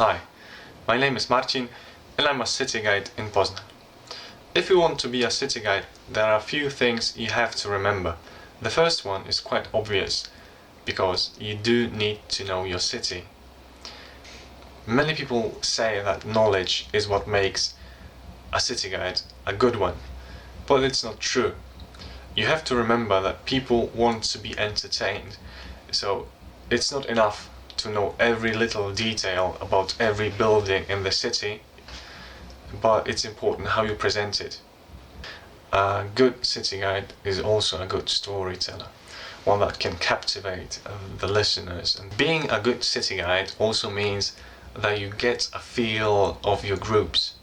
Hi, my name is Marcin and I'm a city guide in Poznań. If you want to be a city guide, there are a few things you have to remember. The first one is quite obvious, because you do need to know your city. Many people say that knowledge is what makes a city guide a good one, but it's not true. You have to remember that people want to be entertained, so it's not enough to know every little detail about every building in the city, but it's important how you present it. A good city guide is also a good storyteller, one that can captivate the listeners. And being a good city guide also means that you get a feel of your groups.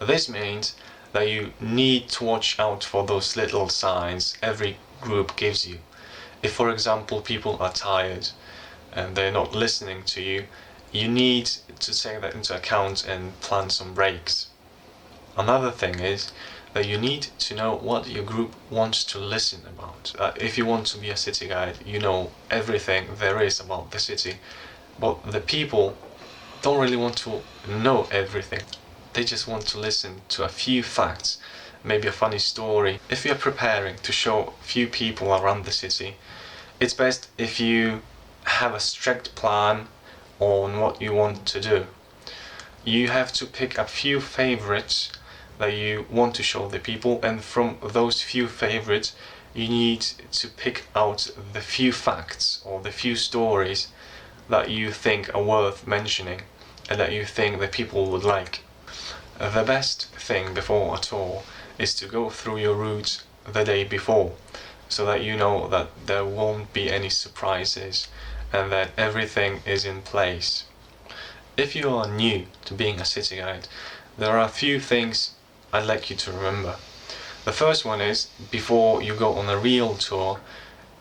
This means that you need to watch out for those little signs every group gives you. If, for example, people are tired and they're not listening to you, you need to take that into account and plan some breaks. Another thing is that you need to know what your group wants to listen about. If you want to be a city guide, you know everything there is about the city, but the people don't really want to know everything. They just want to listen to a few facts, maybe a funny story. If you're preparing to show few people around the city, it's best if you have a strict plan on what you want to do. You have to pick a few favorites that you want to show the people, and from those few favorites you need to pick out the few facts or the few stories that you think are worth mentioning and that you think that people would like. The best thing before a tour is to go through your route the day before, so that you know that there won't be any surprises and that everything is in place. If you are new to being a city guide, there are a few things I'd like you to remember. The first one is, before you go on a real tour,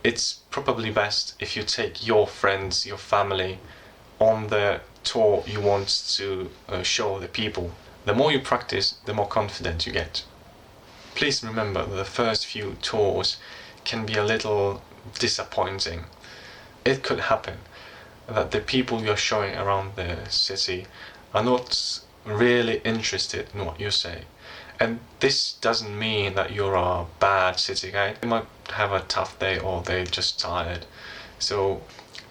it's probably best if you take your friends, your family, on the tour you want to show the people. The more you practice, the more confident you get. Please remember that the first few tours can be a little disappointing. It could happen that the people you're showing around the city are not really interested in what you say. And this doesn't mean that you're a bad city guide. They might have a tough day or they're just tired. So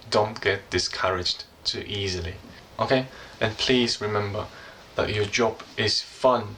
don't get discouraged too easily. Okay? And please remember that your job is fun.